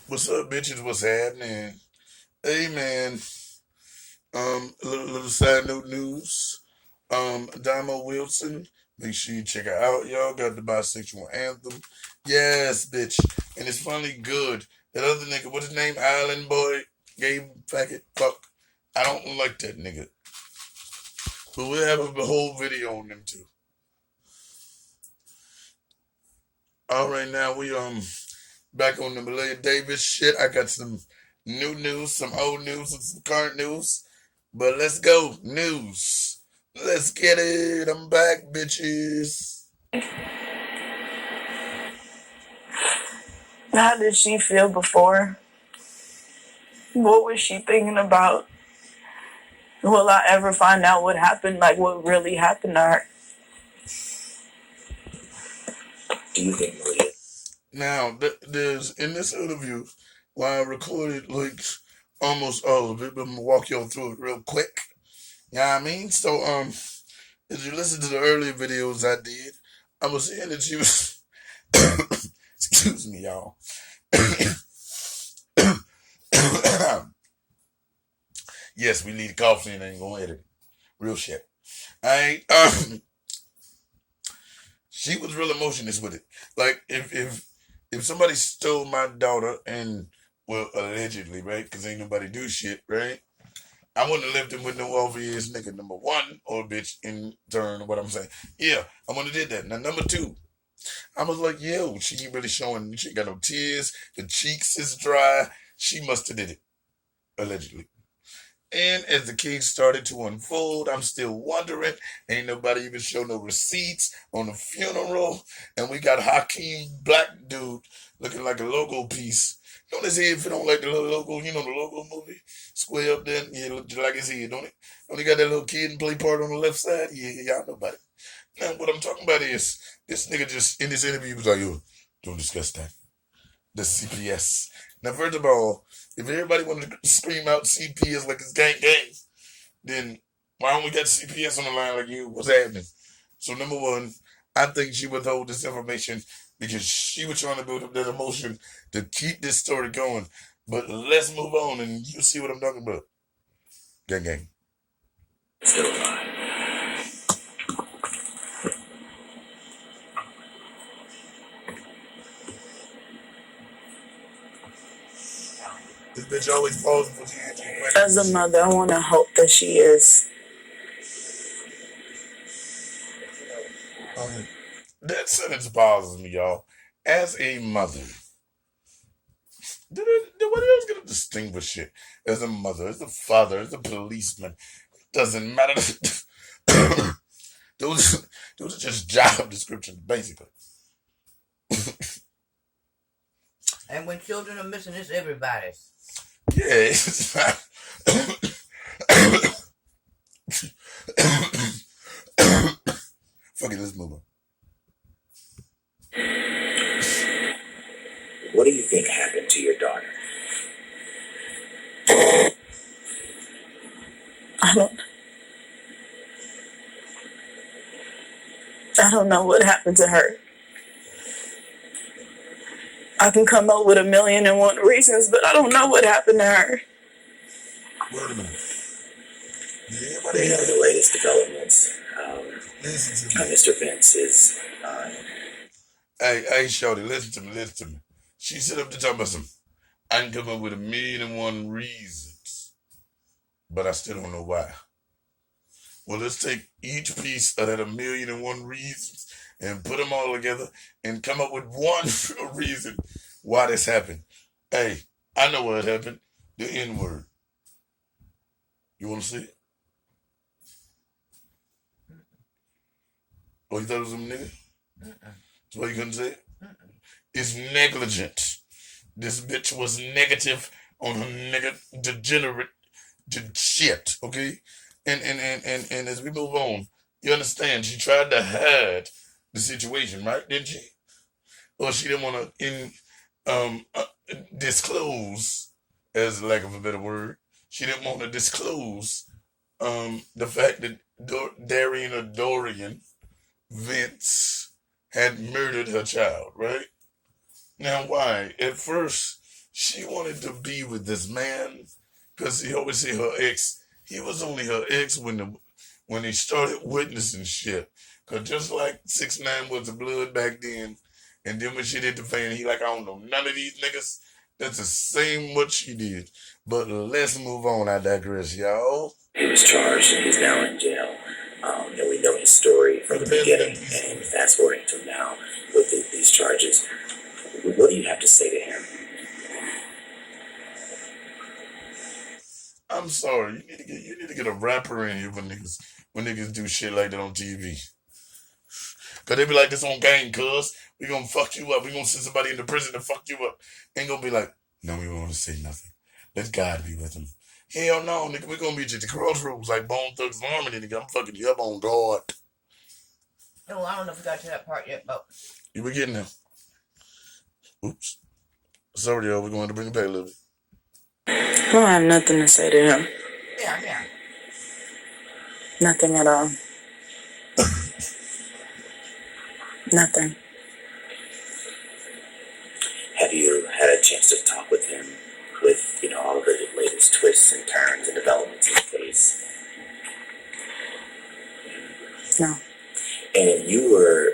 What's up, bitches? What's happening? Hey, man. Little side note news. Damo Wilson. Make sure you check her out, y'all. Got the bisexual anthem. Yes, bitch. And it's finally good. That other nigga, what's his name? Island Boy. Gay packet. Fuck. I don't like that nigga. But we'll have a whole video on them too. All right, now we back on the Malaya Davis shit. I got some new news, some old news, and some current news. But let's go. News. Let's get it. I'm back, bitches. How did she feel before? What was she thinking about? Will I ever find out what happened? Like, what really happened to her? Do you think Malia? Now, there's in this interview, while I recorded like almost all of it, but I'm gonna walk y'all through it real quick. You know what I mean? So, if you listen to the earlier videos I did, I was saying that she was, excuse me, y'all. Yes, we need a cough in. I ain't gonna edit it. Real shit. I she was real emotionless with it. Like if somebody stole my daughter and well allegedly, right? Because ain't nobody do shit, right? I wouldn't have left him with no obvious nigga number one or bitch in turn. What I'm saying, yeah, I wouldn't have did that. Now number two, I was like, yo, she ain't really showing. She ain't got no tears. The cheeks is dry. She must have did it allegedly. And as the case started to unfold, I'm still wondering. Ain't nobody even show no receipts on the funeral. And we got Hakeem Black dude looking like a logo piece. Don't his head fit on like the little logo, you know, the logo movie? Square up there, yeah, look just like his head, don't it? Don't he got that little kid and play part on the left side? Yeah, y'all know about it. Now, what I'm talking about is this nigga just in this interview was like, yo, don't discuss that. The CPS. Now, first of all, if everybody wanted to scream out CPS like it's gang gang, then why don't we got CPS on the line like you? What's happening? So number one, I think she withhold this information because she was trying to build up that emotion to keep this story going. But let's move on and you see what I'm talking about. Gang gang. Still alive. This bitch always falls for the answer As a mother, I want to hope that she is. That sentence bothers me, y'all. As a mother, what else gonna distinguish it? As a mother, as a father, as a policeman, doesn't matter. those, those are just job descriptions, basically. And when children are missing, it's everybody's. Yeah, it's not. Fuck it, let's move on. What do you think happened to your daughter? I don't know what happened to her. I can come up with 1,000,001 reasons, but I don't know what happened to her. Wait a minute. Yeah, We know the latest developments. Listen to me. Mr. Vince is. Hey, shorty, listen to me. She said up to talk about some. I can come up with 1,000,001 reasons, but I still don't know why. Well, let's take each piece of that 1,000,001 reasons and put them all together and come up with one reason why this happened. Hey, I know what happened. The N word. You want to see it? Oh, you thought it was a nigga? That's why you couldn't say it? It's negligent. This bitch was negative on her nigga degenerate shit, okay? And as we move on, you understand she tried to hide the situation, right? Didn't she? Or she didn't want to disclose, as lack of a better word, she didn't want to disclose the fact that Dorian Vince had murdered her child, right? Now, why? At first, she wanted to be with this man because he always say her ex. He was only her ex when he started witnessing shit. Cause just like 6ix9ine was the blood back then, and then when she did the fan, he like, I don't know none of these niggas. That's the same what she did. But let's move on. I digress, y'all. He was charged and he's now in jail. And we know his story from the beginning, and fast forwarding to now with these charges. What do you have to say to him? I'm sorry. You need to get a rapper in here when niggas do shit like that on TV. Cause they be like, this on gang, cuz we gonna fuck you up. We gonna send somebody into prison to fuck you up. Ain't gonna be like, no, we won't say nothing. Let God be with him. Hell no, nigga, we gonna meet you at the crossroads like Bone Thugs Harmony, nigga. I'm fucking you up on God. No, I don't know if we got to that part yet, but You be getting there. Oops. Sorry, y'all. We're going to bring it back a little bit. I don't have nothing to say to him. yeah. Nothing at all. Nothing. Have you had a chance to talk with him with, all of the latest twists and turns and developments in the case? No. And you were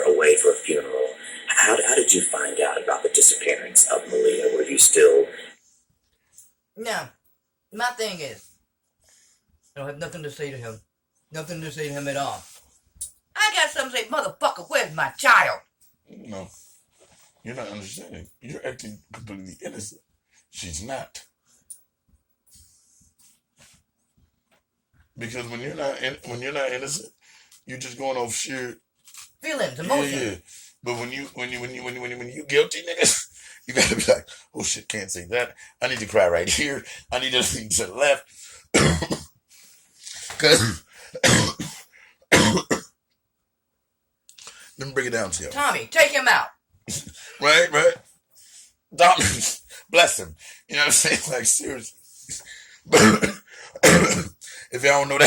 away for a funeral. How did you find out about the disappearance of Malia? Were you still... No. My thing is, I don't have nothing to say to him. Nothing to say to him at all. I got something to say, motherfucker, where's my child? No. You're not understanding. You're acting completely innocent. She's not. Because when you're not innocent, you're just going off sheer Feelings, emotions. Yeah. But when you guilty, niggas, you gotta be like, oh shit, can't say that. I need to cry right here. I need to lean to the left. Cause let me break it down to you. Tommy, take him out. Right. Dominic, bless him. You know what I'm saying? Like, seriously. If y'all don't know,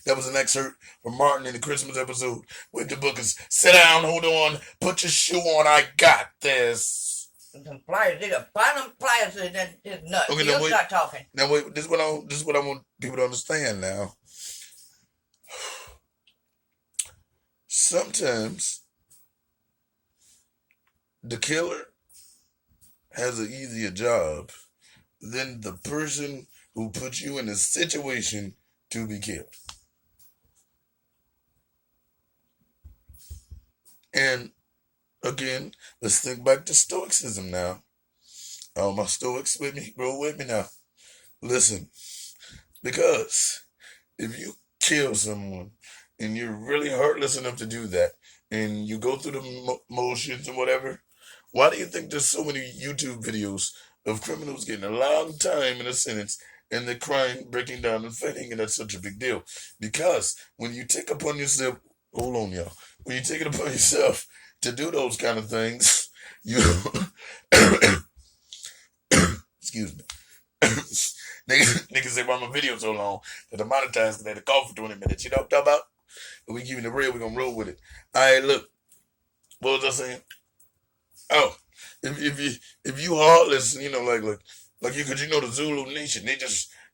that was an excerpt from Martin in the Christmas episode with the bookers. Sit down, hold on, put your shoe on, I got this. Some pliers, they got them pliers in that nut. Okay, You'll start talking. Now wait, this is what I want people to understand now. Sometimes the killer has an easier job than the person who put you in a situation to be killed. And again, let's think back to Stoicism now. All my Stoics with me, roll with me now. Listen, because if you kill someone and you're really heartless enough to do that, and you go through the motions and whatever, why do you think there's so many YouTube videos of criminals getting a long time in a sentence and the crime breaking down and fading, and that's such a big deal? Because when you take upon yourself, hold on, y'all, when you take it upon yourself to do those kind of things, you excuse me. Niggas say, why my video so long that I monetize because they had to call for 20 minutes. You know what I'm talking about? But we keeping it real, we're gonna roll with it. Alright, look. What was I saying? Oh, if you heartless, like you, cause the Zulu Nation,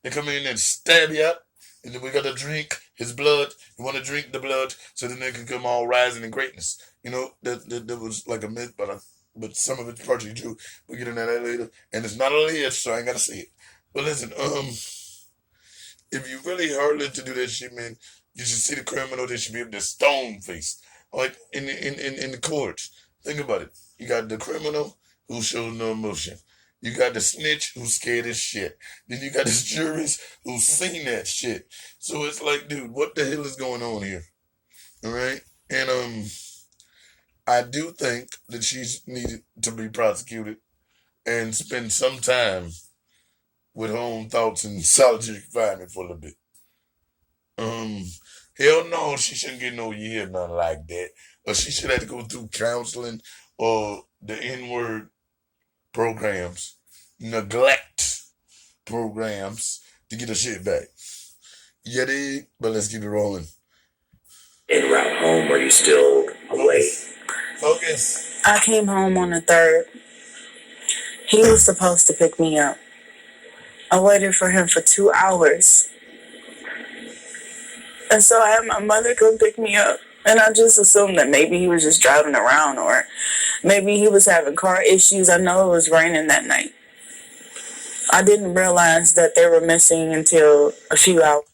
they come in and stab you up, and then we got to drink his blood. You want to drink the blood, so then they can come all rising in greatness. That was like a myth, but some of it's partially true. We'll get into that later, and it's not a list, so I ain't gotta say it. But listen, if you really heartless to do that shit, man, you should see the criminal. They should be able to stone face, like in the courts. Think about it. You got the criminal who shows no emotion. You got the snitch who's scared as shit. Then you got the juries who's seen that shit. So it's like, dude, what the hell is going on here? All right? And I do think that she's needed to be prosecuted and spend some time with her own thoughts and solitary confinement for a little bit. Hell no, she shouldn't get no year, nothing like that. Or she should have to go through counseling or the N-word programs, neglect programs to get her shit back. You dig? But let's keep it rolling. En route home, were you still away? Focus. I came home on the 3rd. He was supposed to pick me up. I waited for him for 2 hours. And so I had my mother come pick me up. And I just assumed that maybe he was just driving around or maybe he was having car issues. I know it was raining that night. I didn't realize that they were missing until a few hours.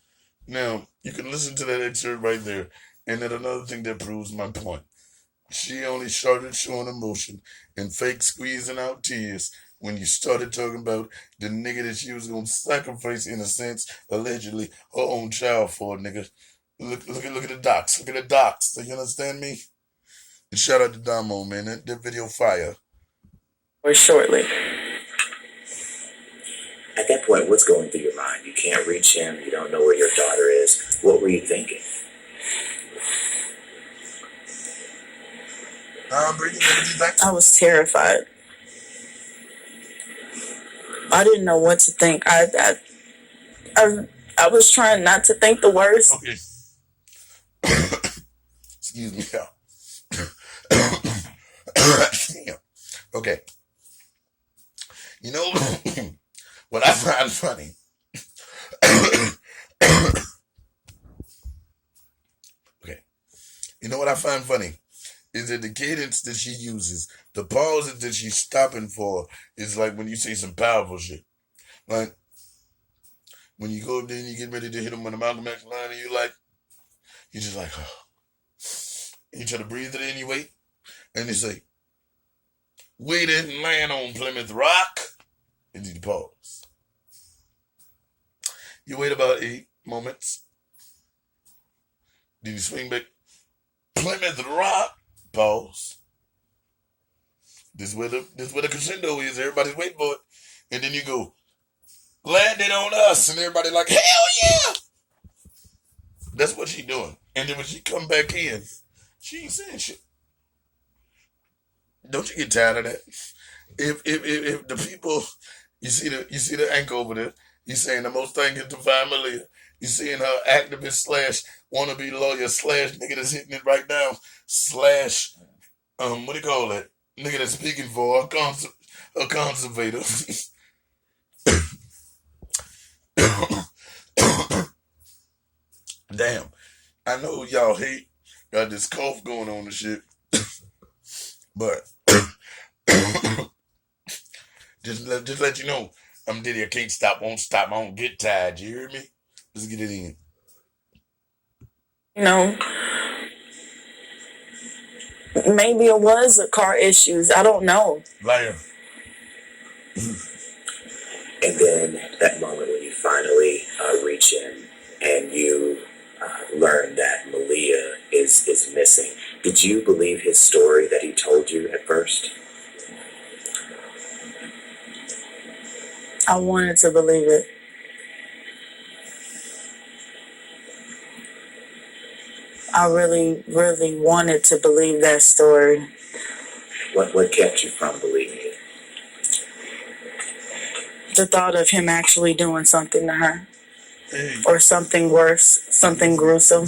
Now, you can listen to that excerpt right there. And then another thing that proves my point. She only started showing emotion and fake squeezing out tears when you started talking about the nigga that she was going to sacrifice, in a sense, allegedly, her own child for, nigga. Look at the docs. Look at the docs. Do you understand me? And shout out to Damo, man. That video fire. Or shortly. At that point, what's going through your mind? You can't reach him. You don't know where your daughter is. What were you thinking? I was terrified. I didn't know what to think. I was trying not to think the worst. Okay. Excuse me, y'all. Okay. You know what I find funny? Okay. You know what I find funny? Is that the cadence that she uses, the pauses that she's stopping for, is like when you say some powerful shit. Like, when you go up there and you get ready to hit him with a Malcolm X line and you're just like, oh. And you try to breathe it in, you wait. And they say, we didn't land on Plymouth Rock. And you pause. You wait about 8 moments. Then you swing back. Plymouth Rock. Pause. This is where the crescendo is. Everybody's waiting for it. And then you go, landed on us. And everybody like, hell yeah. That's what she doing. And then when she come back in, she ain't saying shit. Don't you get tired of that? If the people, you see the anchor over there, he's saying the most thing is to find Maleah. You seeing her activist / wannabe lawyer / nigga that's hitting it right now / what do you call that? Nigga that's speaking for a conservator. Damn. I know y'all got this cough going on and shit. But just let you know, I'm Diddy. I can't stop, won't stop, I won't get tired. You hear me? Let's get it in. You know, maybe it was a car issues. I don't know. Liar. And then that moment when you finally reach him and you learn that Maleah is missing, did you believe his story that he told you at first? I wanted to believe it. I really, really wanted to believe that story. What kept you from believing it? The thought of him actually doing something to her. Or something worse, something gruesome.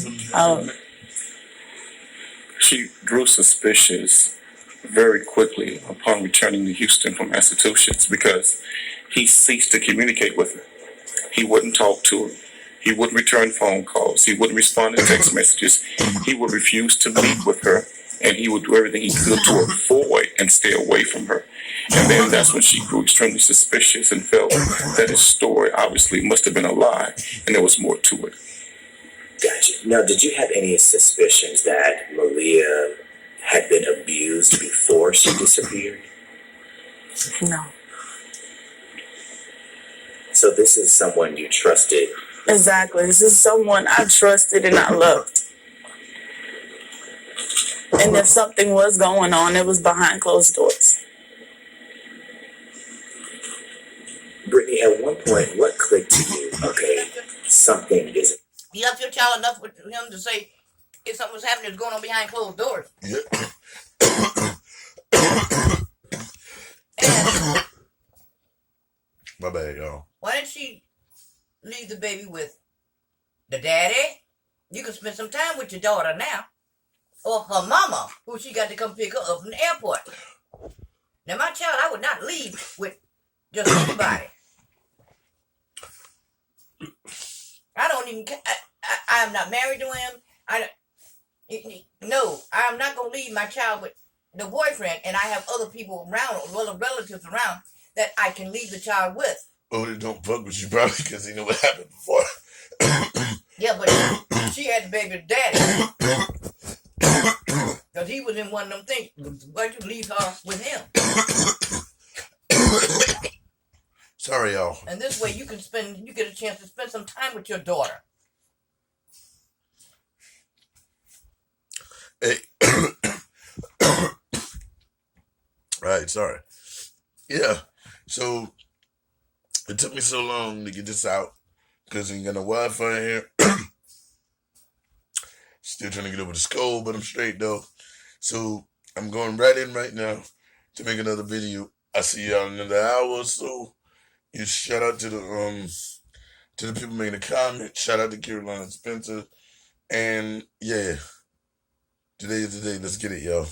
She grew suspicious very quickly upon returning to Houston from Massachusetts because he ceased to communicate with her. He wouldn't talk to her. He wouldn't return phone calls. He wouldn't respond to text messages. He would refuse to meet with her, and he would do everything he could to avoid and stay away from her. And then that's when she grew extremely suspicious and felt that his story obviously must have been a lie, and there was more to it. Gotcha. Now, did you have any suspicions that Maleah had been abused before she disappeared? No. So this is someone you trusted. Exactly. This is someone I trusted and I loved. And if something was going on, it was behind closed doors. Brittany, at one point, what clicked to you? Okay, something isn't. You left your child enough with him to say if something was happening, it's going on behind closed doors. Yeah. And My bad, y'all. why didn't she leave the baby with the daddy? You can spend some time with your daughter now. Or her mama, who she got to come pick her up from the airport. Now, my child, I would not leave with just anybody. I don't even. I am not married to him. No, I'm not gonna leave my child with the boyfriend, and I have other people around, well, relatives around that I can leave the child with. Oh, they don't fuck with you probably because they know what happened before. Yeah, but she had the baby's daddy. Because he was in one of them things. Why'd you leave her with him? Sorry, y'all. And this way you get a chance to spend some time with your daughter. Hey. Right, sorry. Yeah. So it took me so long to get this out because I ain't got no Wi-Fi in here. Still trying to get over the skull, but I'm straight though. So I'm going right in right now to make another video. I'll see y'all in another hour or so. You shout out to the people making the comment. Shout out to Carolina Spencer. And yeah, today is the day. Let's get it, y'all.